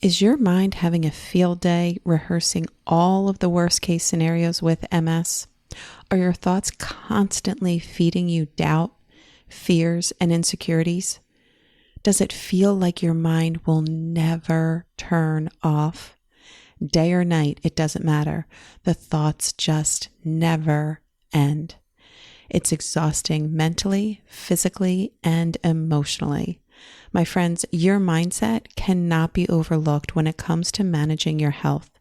Is your mind having a field day rehearsing all of the worst case scenarios with MS? Are your thoughts constantly feeding you doubt, fears, and insecurities? Does it feel like your mind will never turn off? Day or night, it doesn't matter. The thoughts just never end. It's exhausting mentally, physically, and emotionally. My friends, your mindset cannot be overlooked when it comes to managing your health.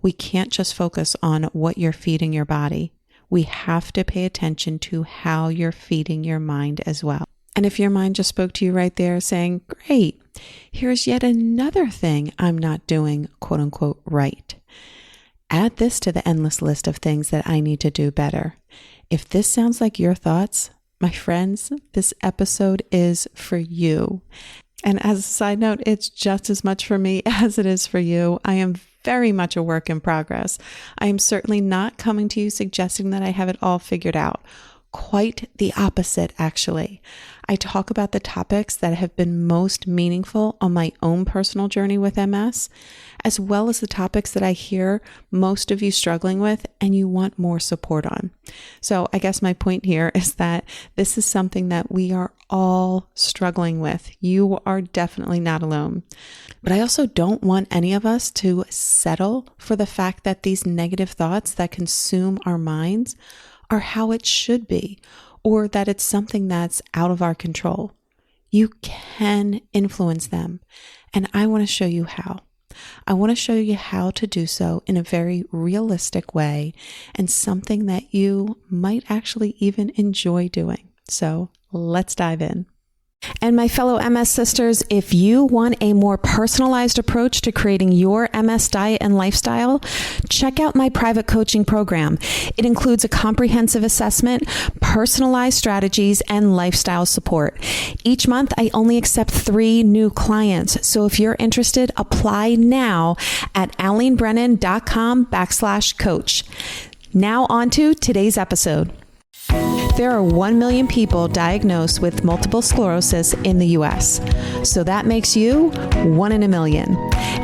We can't just focus on what you're feeding your body. We have to pay attention to how you're feeding your mind as well. And if your mind just spoke to you right there saying, great, here's yet another thing I'm not doing, quote unquote, right. Add this to the endless list of things that I need to do better. If this sounds like your thoughts, my friends, this episode is for you. And as a side note, it's just as much for me as it is for you. I am very much a work in progress. I am certainly not coming to you suggesting that I have it all figured out. Quite the opposite, actually. I talk about the topics that have been most meaningful on my own personal journey with MS, as well as the topics that I hear most of you struggling with and you want more support on. So I guess my point here is that this is something that we are all struggling with. You are definitely not alone. But I also don't want any of us to settle for the fact that these negative thoughts that consume our minds are how it should be, or that it's something that's out of our control. You can influence them, and I want to show you how. I want to show you how to do so in a very realistic way and something that you might actually even enjoy doing. So let's dive in. And my fellow MS sisters, if you want a more personalized approach to creating your MS diet and lifestyle, check out my private coaching program. It includes a comprehensive assessment, personalized strategies, and lifestyle support. Each month, I only accept 3 new clients. So if you're interested, apply now at alenebrennan.com/coach. Now on to today's episode. There are 1 million people diagnosed with multiple sclerosis in the US. So that makes you 1 in a million.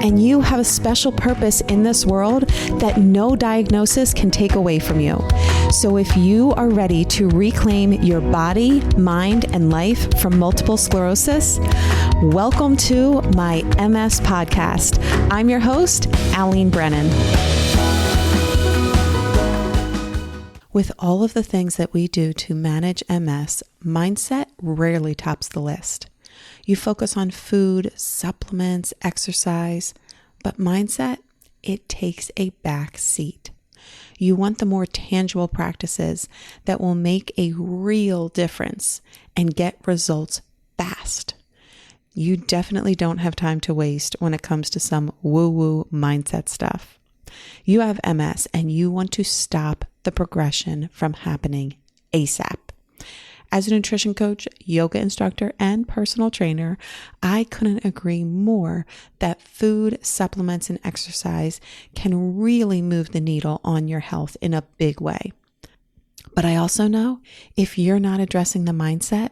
And you have a special purpose in this world that no diagnosis can take away from you. So if you are ready to reclaim your body, mind, and life from multiple sclerosis, welcome to my MS podcast. I'm your host, Alene Brennan. With all of the things that we do to manage MS, mindset rarely tops the list. You focus on food, supplements, exercise, but mindset, it takes a back seat. You want the more tangible practices that will make a real difference and get results fast. You definitely don't have time to waste when it comes to some woo-woo mindset stuff. You have MS and you want to stop the progression from happening ASAP. As a nutrition coach, yoga instructor, and personal trainer, I couldn't agree more that food, supplements, and exercise can really move the needle on your health in a big way. But I also know if you're not addressing the mindset,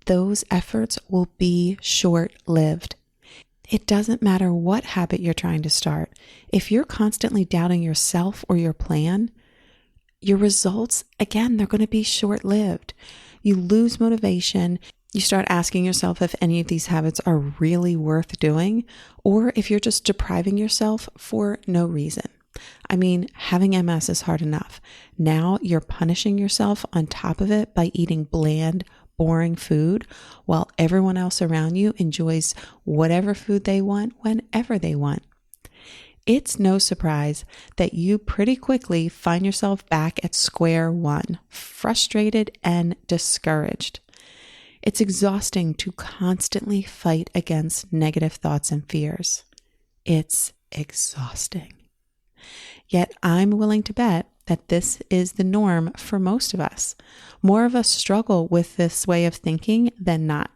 those efforts will be short-lived. It doesn't matter what habit you're trying to start. If you're constantly doubting yourself or your plan, your results, again, they're going to be short-lived. You lose motivation. You start asking yourself if any of these habits are really worth doing, or if you're just depriving yourself for no reason. I mean, having MS is hard enough. Now you're punishing yourself on top of it by eating bland, boring food while everyone else around you enjoys whatever food they want whenever they want. It's no surprise that you pretty quickly find yourself back at square one, frustrated and discouraged. It's exhausting to constantly fight against negative thoughts and fears. It's exhausting. Yet I'm willing to bet that this is the norm for most of us. More of us struggle with this way of thinking than not.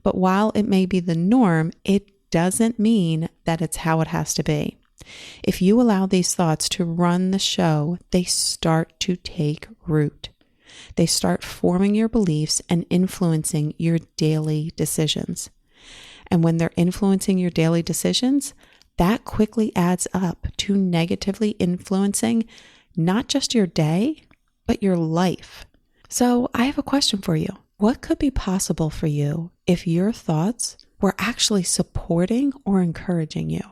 But while it may be the norm, it doesn't mean that it's how it has to be. If you allow these thoughts to run the show, they start to take root. They start forming your beliefs and influencing your daily decisions. And when they're influencing your daily decisions, that quickly adds up to negatively influencing not just your day, but your life. So I have a question for you. What could be possible for you if your thoughts were actually supporting or encouraging you?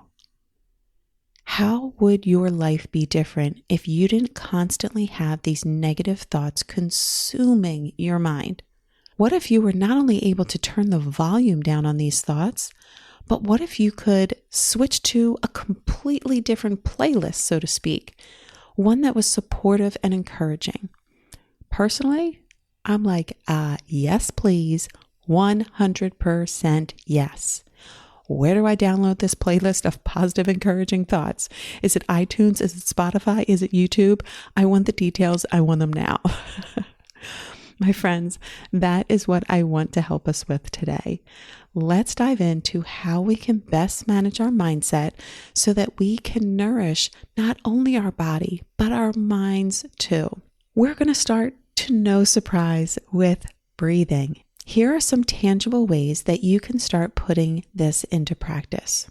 How would your life be different if you didn't constantly have these negative thoughts consuming your mind? What if you were not only able to turn the volume down on these thoughts, but what if you could switch to a completely different playlist, so to speak, one that was supportive and encouraging? Personally, I'm like, yes, please, 100% yes. Where do I download this playlist of positive, encouraging thoughts? Is it iTunes? Is it Spotify? Is it YouTube? I want the details. I want them now. My friends, that is what I want to help us with today. Let's dive into how we can best manage our mindset so that we can nourish not only our body, but our minds too. We're going to start, to no surprise, with breathing. Here are some tangible ways that you can start putting this into practice.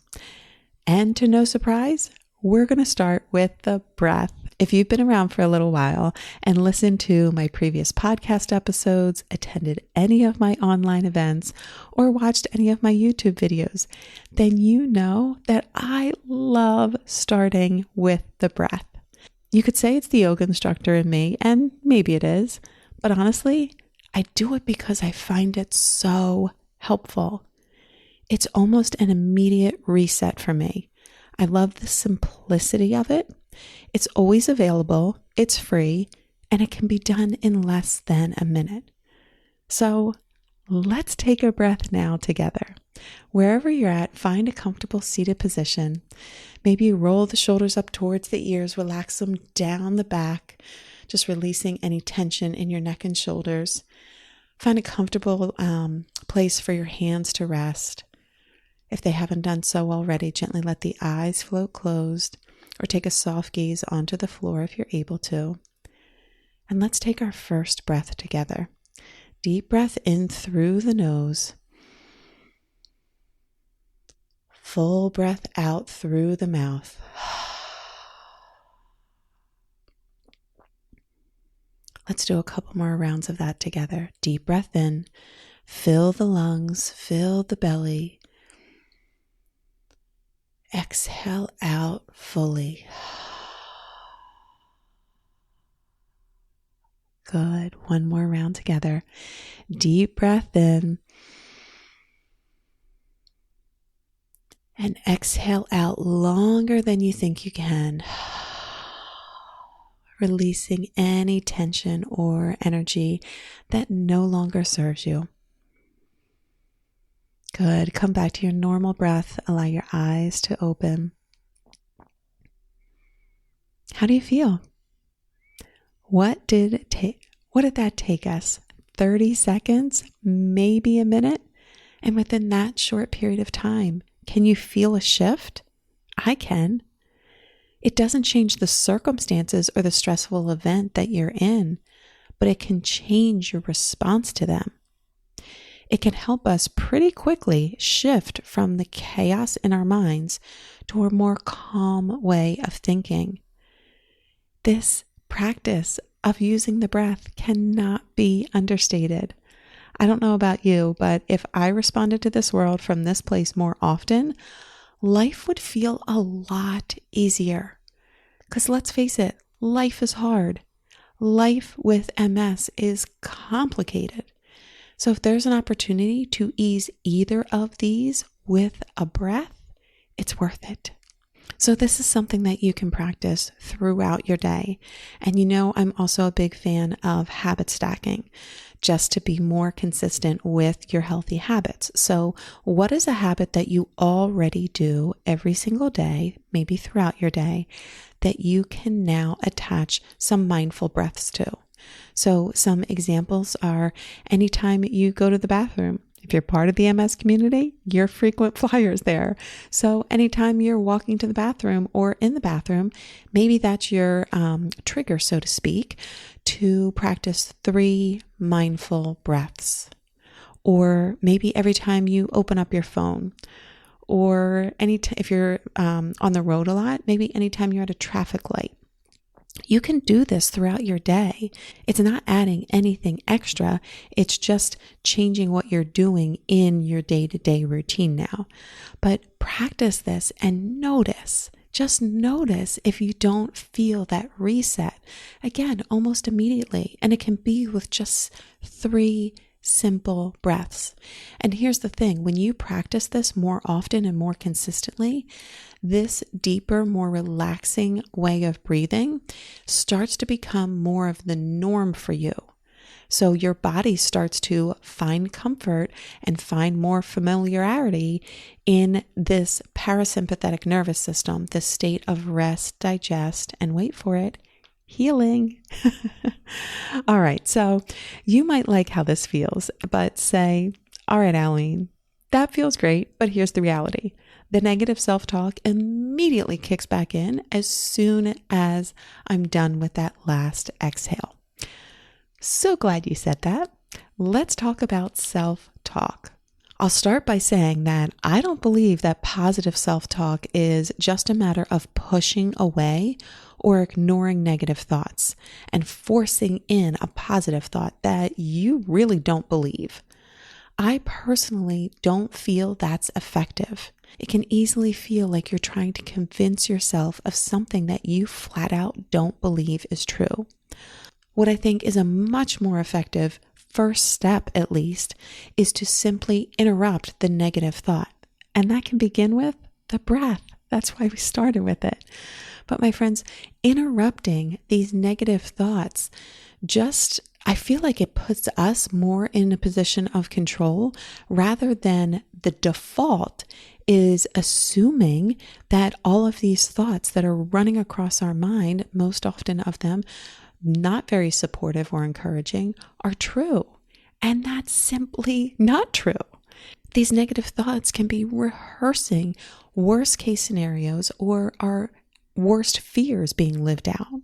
And to no surprise, we're going to start with the breath. If you've been around for a little while and listened to my previous podcast episodes, attended any of my online events, or watched any of my YouTube videos, then you know that I love starting with the breath. You could say it's the yoga instructor in me, and maybe it is, but honestly, I do it because I find it so helpful. It's almost an immediate reset for me. I love the simplicity of it. It's always available, it's free, and it can be done in less than a minute. So let's take a breath now together. Wherever you're at, find a comfortable seated position. Maybe roll the shoulders up towards the ears, relax them down the back, just releasing any tension in your neck and shoulders. Find a comfortable place for your hands to rest. If they haven't done so already, gently let the eyes float closed, or take a soft gaze onto the floor if you're able to. And let's take our first breath together. Deep breath in through the nose. Full breath out through the mouth. Let's do a couple more rounds of that together. Deep breath in. Fill the lungs, fill the belly. Exhale out fully. Good. One more round together. Deep breath in. And exhale out longer than you think you can. Releasing any tension or energy that no longer serves you. Good. Come back to your normal breath. Allow your eyes to open. How do you feel? What did that take us? 30 seconds? Maybe a minute? And within that short period of time, can you feel a shift? I can. It doesn't change the circumstances or the stressful event that you're in, but it can change your response to them. It can help us pretty quickly shift from the chaos in our minds to a more calm way of thinking. This practice of using the breath cannot be understated. I don't know about you, but if I responded to this world from this place more often, life would feel a lot easier. Because let's face it, life is hard. Life with MS is complicated. So if there's an opportunity to ease either of these with a breath, it's worth it. So this is something that you can practice throughout your day. And you know, I'm also a big fan of habit stacking, just to be more consistent with your healthy habits. So what is a habit that you already do every single day, maybe throughout your day, that you can now attach some mindful breaths to? So some examples are anytime you go to the bathroom. If you're part of the MS community, you're frequent flyers there. So anytime you're walking to the bathroom or in the bathroom, maybe that's your trigger, so to speak, to practice 3 mindful breaths. Or maybe every time you open up your phone, or if you're on the road a lot, maybe anytime you're at a traffic light. You can do this throughout your day. It's not adding anything extra. It's just changing what you're doing in your day-to-day routine now. But practice this and notice. Just notice if you don't feel that reset. Again, almost immediately. And it can be with just 3 simple breaths. And here's the thing, when you practice this more often and more consistently, this deeper, more relaxing way of breathing starts to become more of the norm for you. So your body starts to find comfort and find more familiarity in this parasympathetic nervous system, this state of rest, digest, and wait for it, healing. All right, so you might like how this feels, but say, all right, Alene, that feels great, but here's the reality. The negative self-talk immediately kicks back in as soon as I'm done with that last exhale. So glad you said that. Let's talk about self-talk. I'll start by saying that I don't believe that positive self-talk is just a matter of pushing away or ignoring negative thoughts and forcing in a positive thought that you really don't believe. I personally don't feel that's effective. It can easily feel like you're trying to convince yourself of something that you flat out don't believe is true. What I think is a much more effective first step, at least, is to simply interrupt the negative thought. And that can begin with the breath. That's why we started with it. But my friends, interrupting these negative thoughts I feel like it puts us more in a position of control rather than the default is assuming that all of these thoughts that are running across our mind, most often of them not very supportive or encouraging, are true. And that's simply not true. These negative thoughts can be rehearsing worst case scenarios or our worst fears being lived out.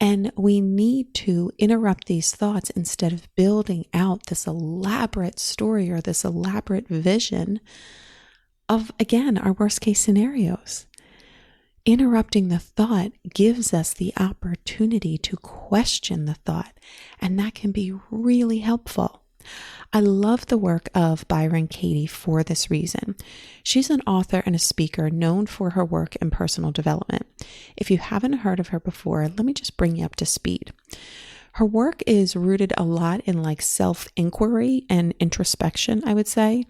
And we need to interrupt these thoughts instead of building out this elaborate story or this elaborate vision of, again, our worst case scenarios. Interrupting the thought gives us the opportunity to question the thought, and that can be really helpful. I love the work of Byron Katie for this reason. She's an author and a speaker known for her work in personal development. If you haven't heard of her before, let me just bring you up to speed. Her work is rooted a lot in self-inquiry and introspection, I would say.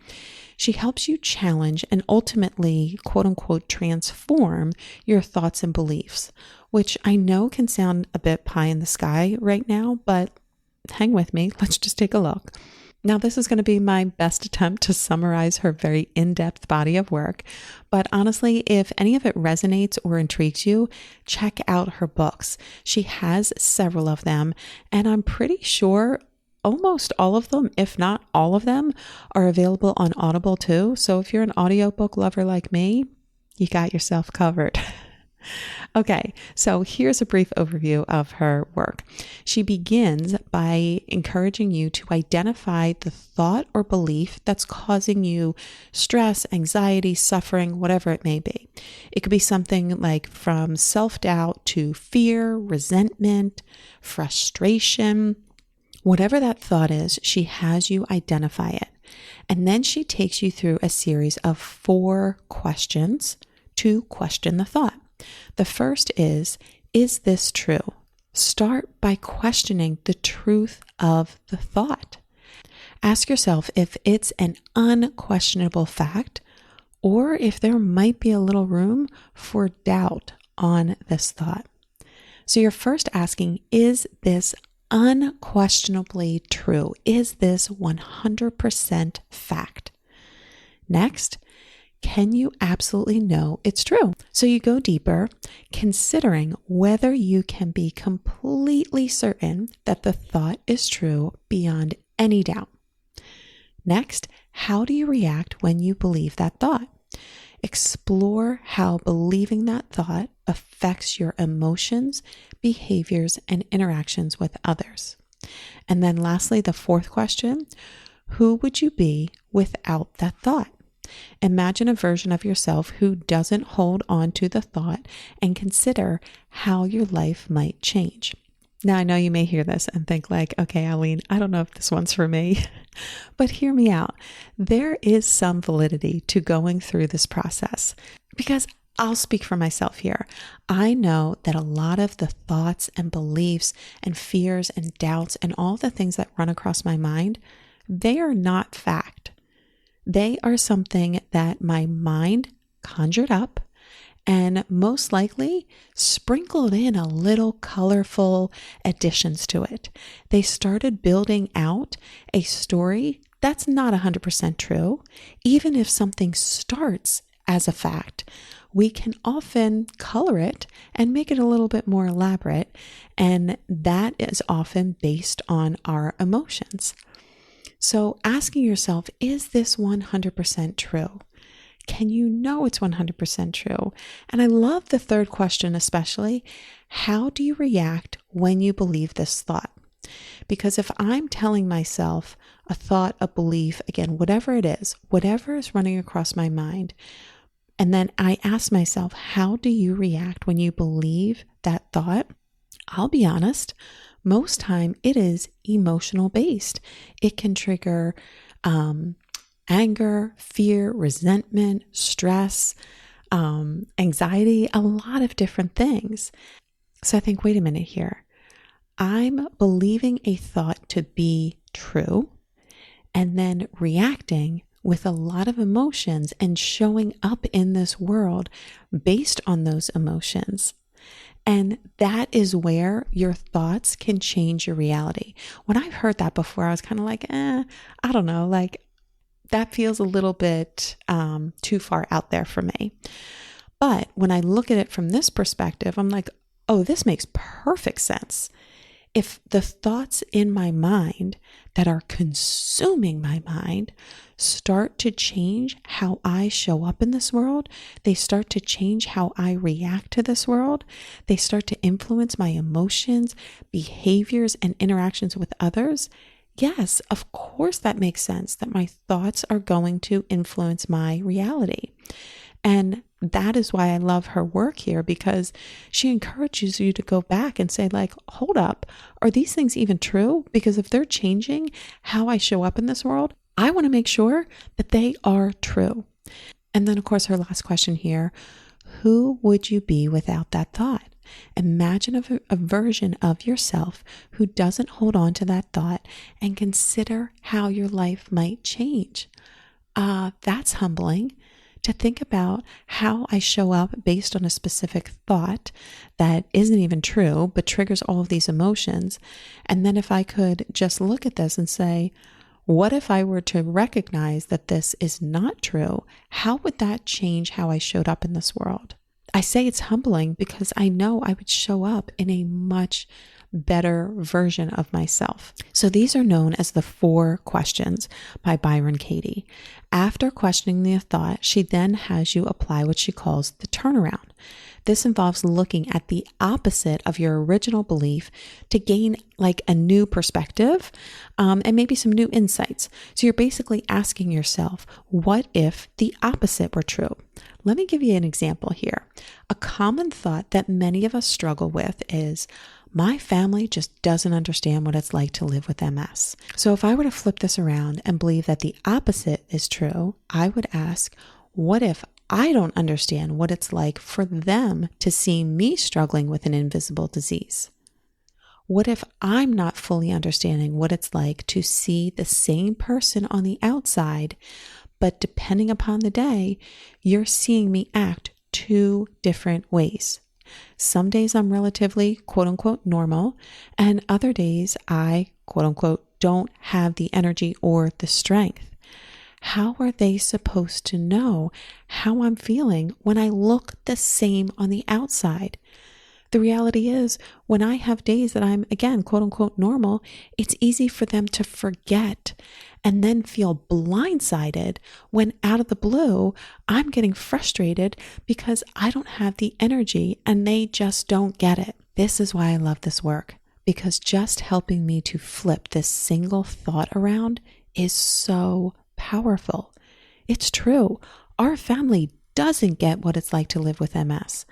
She helps you challenge and ultimately, quote unquote, transform your thoughts and beliefs, which I know can sound a bit pie in the sky right now, but hang with me. Let's just take a look. Now, this is going to be my best attempt to summarize her very in-depth body of work. But honestly, if any of it resonates or intrigues you, check out her books. She has several of them, and I'm pretty sure almost all of them, if not all of them, are available on Audible too. So if you're an audiobook lover like me, you got yourself covered. Okay, so here's a brief overview of her work. She begins by encouraging you to identify the thought or belief that's causing you stress, anxiety, suffering, whatever it may be. It could be something like from self-doubt to fear, resentment, frustration. Whatever that thought is, she has you identify it. And then she takes you through a series of 4 questions to question the thought. The first is this true? Start by questioning the truth of the thought. Ask yourself if it's an unquestionable fact or if there might be a little room for doubt on this thought. So you're first asking, is this unquestionably true? Is this 100% fact? Next, can you absolutely know it's true? So you go deeper, considering whether you can be completely certain that the thought is true beyond any doubt. Next, how do you react when you believe that thought? Explore how believing that thought affects your emotions, behaviors, and interactions with others. And then lastly, the 4th question, who would you be without that thought? Imagine a version of yourself who doesn't hold on to the thought and consider how your life might change. Now, I know you may hear this and think like, okay, Alene, I don't know if this one's for me, but hear me out. There is some validity to going through this process because I'll speak for myself here. I know that a lot of the thoughts and beliefs and fears and doubts and all the things that run across my mind, they are not fact. They are something that my mind conjured up and most likely sprinkled in a little colorful additions to it. They started building out a story that's not 100% true. Even if something starts as a fact, we can often color it and make it a little bit more elaborate, and that is often based on our emotions. So asking yourself, is this 100% true? Can you know it's 100% true? And I love the third question especially. How do you react when you believe this thought? Because if I'm telling myself a thought, a belief, again, whatever it is, whatever is running across my mind, and then I ask myself, how do you react when you believe that thought? I'll be honest, most time it is emotional based. It can trigger anger, fear, resentment, stress, anxiety, a lot of different things. So I think, wait a minute here. I'm believing a thought to be true and then reacting with a lot of emotions and showing up in this world based on those emotions. And that is where your thoughts can change your reality. When I've heard that before, I was kind of like, I don't know, like that feels a little bit too far out there for me. But when I look at it from this perspective, I'm like, oh, this makes perfect sense. If the thoughts in my mind that are consuming my mind start to change how I show up in this world, they start to change how I react to this world, they start to influence my emotions, behaviors, and interactions with others, yes, of course that makes sense that my thoughts are going to influence my reality. And that is why I love her work here, because she encourages you to go back and say like, hold up, are these things even true? Because if they're changing how I show up in this world, I want to make sure that they are true. And then of course, her last question here, who would you be without that thought? Imagine a version of yourself who doesn't hold on to that thought and consider how your life might change. That's humbling. To think about how I show up based on a specific thought that isn't even true, but triggers all of these emotions. And then if I could just look at this and say, what if I were to recognize that this is not true? How would that change how I showed up in this world? I say it's humbling because I know I would show up in a much better version of myself. So these are known as the 4 questions by Byron Katie. After questioning the thought, she then has you apply what she calls the turnaround. This involves looking at the opposite of your original belief to gain like a new perspective and maybe some new insights. So you're basically asking yourself, what if the opposite were true? Let me give you an example here. A common thought that many of us struggle with is, my family just doesn't understand what it's like to live with MS. So if I were to flip this around and believe that the opposite is true, I would ask, what if I don't understand what it's like for them to see me struggling with an invisible disease? What if I'm not fully understanding what it's like to see the same person on the outside, but depending upon the day, you're seeing me act 2 different ways? Some days I'm relatively quote unquote normal, and other days I quote unquote don't have the energy or the strength. How are they supposed to know how I'm feeling when I look the same on the outside? The reality is, when I have days that I'm, again, quote unquote normal, it's easy for them to forget and then feel blindsided when out of the blue, I'm getting frustrated because I don't have the energy and they just don't get it. This is why I love this work, because just helping me to flip this single thought around is so powerful. It's true. Our family doesn't get what it's like to live with MS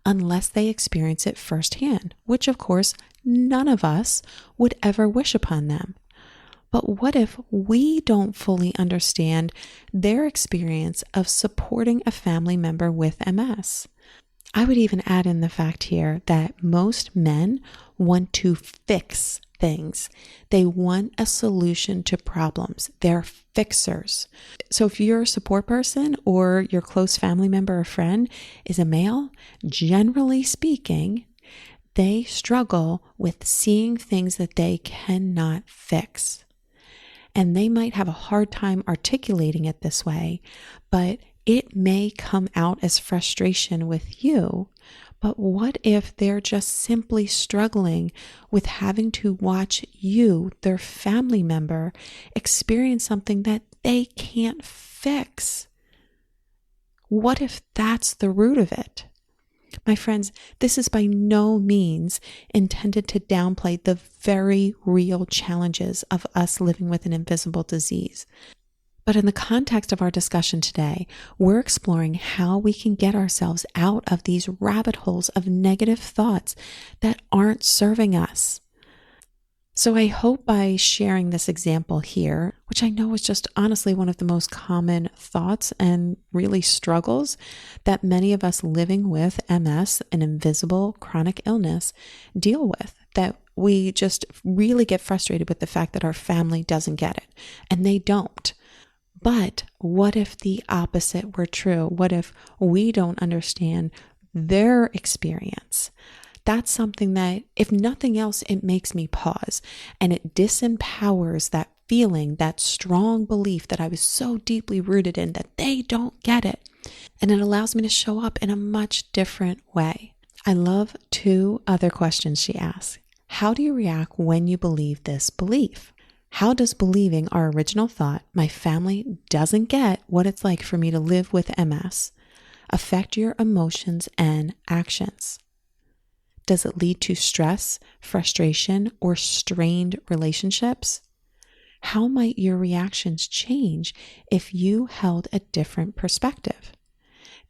unless they experience it firsthand, which of course, none of us would ever wish upon them. But what if we don't fully understand their experience of supporting a family member with MS? I would even add in the fact here that most men want to fix things. They want a solution to problems. They're fixers. So if you're a support person or your close family member or friend is a male, generally speaking, they struggle with seeing things that they cannot fix. And they might have a hard time articulating it this way, but it may come out as frustration with you. But what if they're just simply struggling with having to watch you, their family member, experience something that they can't fix? What if that's the root of it? My friends, this is by no means intended to downplay the very real challenges of us living with an invisible disease. But in the context of our discussion today, we're exploring how we can get ourselves out of these rabbit holes of negative thoughts that aren't serving us. So I hope by sharing this example here, which I know is just honestly one of the most common thoughts and really struggles that many of us living with MS, an invisible chronic illness, deal with, that we just really get frustrated with the fact that our family doesn't get it, and they don't. But what if the opposite were true? What if we don't understand their experience? That's something that, if nothing else, it makes me pause, and it disempowers that feeling, that strong belief that I was so deeply rooted in that they don't get it. And it allows me to show up in a much different way. I love two other questions she asks. How do you react when you believe this belief? How does believing our original thought, my family doesn't get what it's like for me to live with MS, affect your emotions and actions? Does it lead to stress, frustration, or strained relationships? How might your reactions change if you held a different perspective?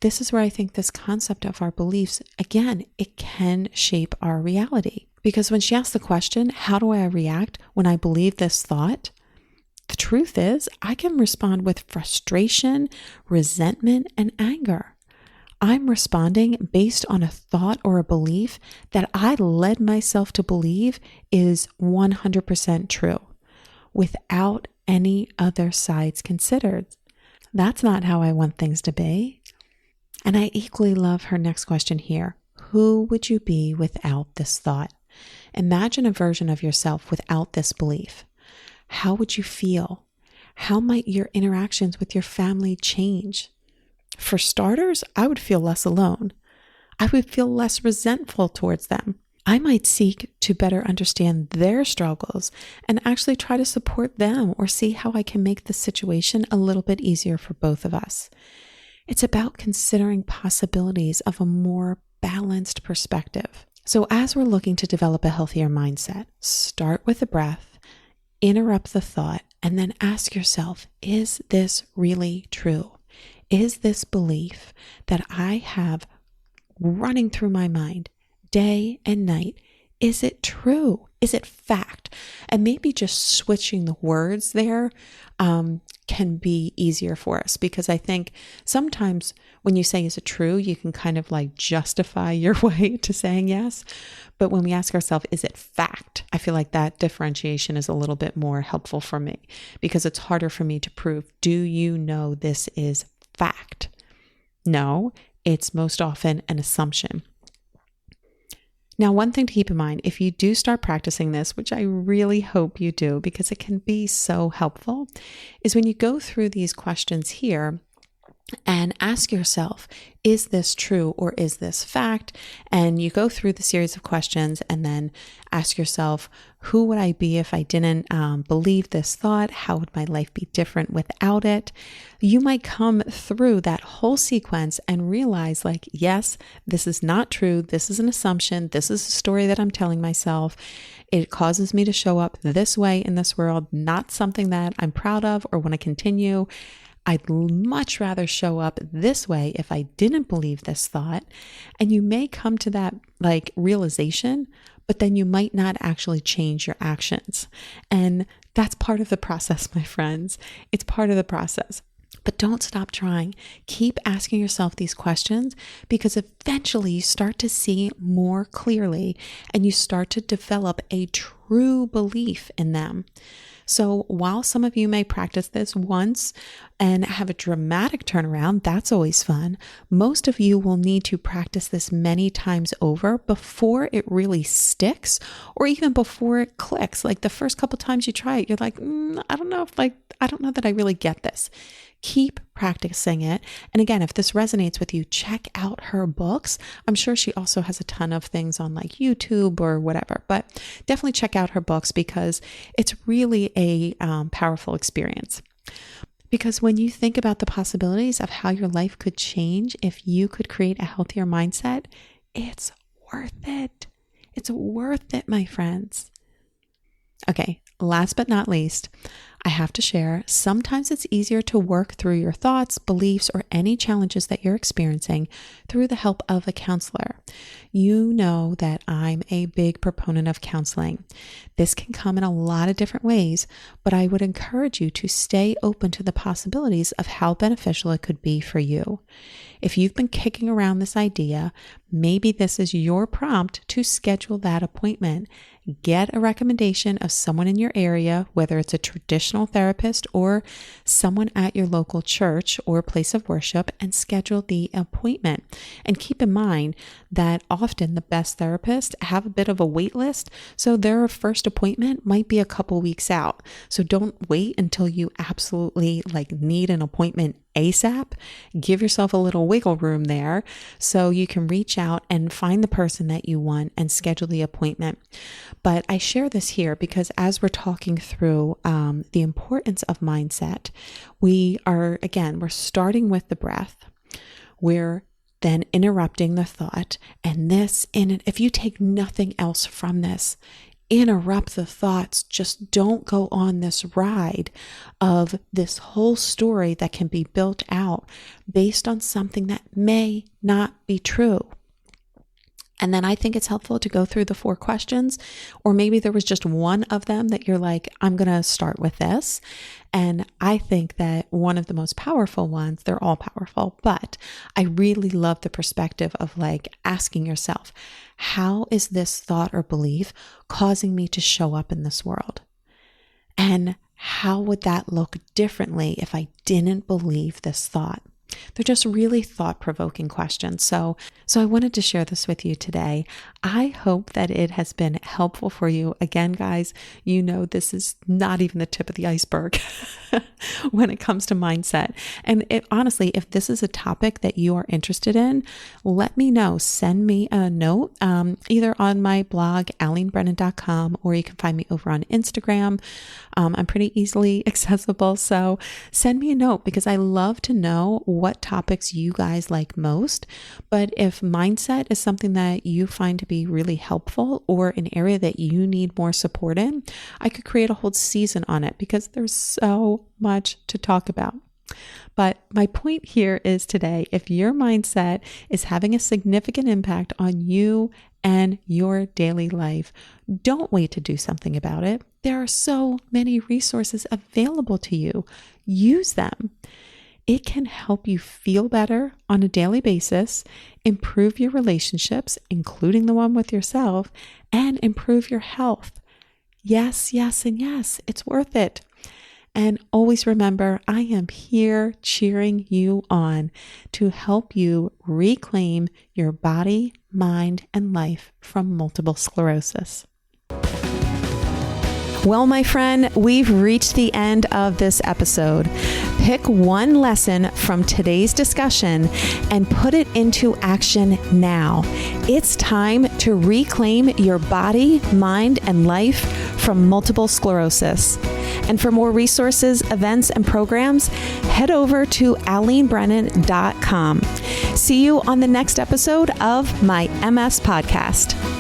This is where I think this concept of our beliefs, again, it can shape our reality. Because when she asked the question, how do I react when I believe this thought? The truth is, I can respond with frustration, resentment, and anger. I'm responding based on a thought or a belief that I led myself to believe is 100% true, without any other sides considered. That's not how I want things to be. And I equally love her next question here. Who would you be without this thought? Imagine a version of yourself without this belief. How would you feel? How might your interactions with your family change? For starters, I would feel less alone. I would feel less resentful towards them. I might seek to better understand their struggles and actually try to support them or see how I can make the situation a little bit easier for both of us. It's about considering possibilities of a more balanced perspective. So as we're looking to develop a healthier mindset, start with the breath, interrupt the thought, and then ask yourself, is this really true? Is this belief that I have running through my mind day and night, is it true? Is it fact? And maybe just switching the words there can be easier for us, because I think sometimes when you say, is it true, you can kind of like justify your way to saying yes. But when we ask ourselves, is it fact? I feel like that differentiation is a little bit more helpful for me, because it's harder for me to prove, do you know this is fact? No, it's most often an assumption. Now, one thing to keep in mind, if you do start practicing this, which I really hope you do because it can be so helpful, is when you go through these questions here and ask yourself, is this true or is this fact? And you go through the series of questions and then ask yourself, who would I be if I didn't believe this thought? How would my life be different without it? You might come through that whole sequence and realize like, yes, this is not true. This is an assumption. This is a story that I'm telling myself. It causes me to show up this way in this world, not something that I'm proud of or want to continue. I'd much rather show up this way if I didn't believe this thought. And you may come to that realization, but then you might not actually change your actions. And that's part of the process, my friends. It's part of the process. But don't stop trying. Keep asking yourself these questions, because eventually you start to see more clearly and you start to develop a true belief in them. So while some of you may practice this once and have a dramatic turnaround, that's always fun. Most of you will need to practice this many times over before it really sticks, or even before it clicks. Like the first couple times you try it, you're like, I don't know that I really get this. Keep practicing it. And again, if this resonates with you, check out her books. I'm sure she also has a ton of things on YouTube or whatever, but definitely check out her books, because it's really a powerful experience. Because when you think about the possibilities of how your life could change if you could create a healthier mindset, it's worth it. It's worth it, my friends. Okay, last but not least, I have to share, sometimes it's easier to work through your thoughts, beliefs, or any challenges that you're experiencing through the help of a counselor. You know that I'm a big proponent of counseling. This can come in a lot of different ways, but I would encourage you to stay open to the possibilities of how beneficial it could be for you. If you've been kicking around this idea, maybe this is your prompt to schedule that appointment. Get a recommendation of someone in your area, whether it's a traditional therapist or someone at your local church or place of worship, and schedule the appointment. And keep in mind that often the best therapists have a bit of a wait list, so their first appointment might be a couple weeks out. So don't wait until you absolutely need an appointment ASAP. Give yourself a little wiggle room there so you can reach out and find the person that you want and schedule the appointment. But I share this here because as we're talking through the importance of mindset, we're starting with the breath. We're then interrupting the thought. And if you take nothing else from this, interrupt the thoughts. Just don't go on this ride of this whole story that can be built out based on something that may not be true. And then I think it's helpful to go through the 4 questions, or maybe there was just one of them that you're like, I'm going to start with this. And I think that one of the most powerful ones, they're all powerful, but I really love the perspective of asking yourself, how is this thought or belief causing me to show up in this world? And how would that look differently if I didn't believe this thought? They're just really thought-provoking questions. So I wanted to share this with you today. I hope that it has been helpful for you. Again, guys, this is not even the tip of the iceberg when it comes to mindset. And honestly, if this is a topic that you are interested in, let me know. Send me a note, either on my blog, alenebrennan.com, or you can find me over on Instagram. I'm pretty easily accessible. So send me a note because I love to know what topics you guys like most. But if mindset is something that you find to be really helpful or an area that you need more support in, I could create a whole season on it because there's so much to talk about. But my point here is today, if your mindset is having a significant impact on you and your daily life, don't wait to do something about it. There are so many resources available to you. Use them. It can help you feel better on a daily basis, improve your relationships, including the one with yourself, and improve your health. Yes, yes, and yes, it's worth it. And always remember, I am here cheering you on to help you reclaim your body, mind, and life from multiple sclerosis. Well, my friend, we've reached the end of this episode. Pick one lesson from today's discussion and put it into action now. It's time to reclaim your body, mind, and life from multiple sclerosis. And for more resources, events, and programs, head over to alenebrennan.com. See you on the next episode of my MS podcast.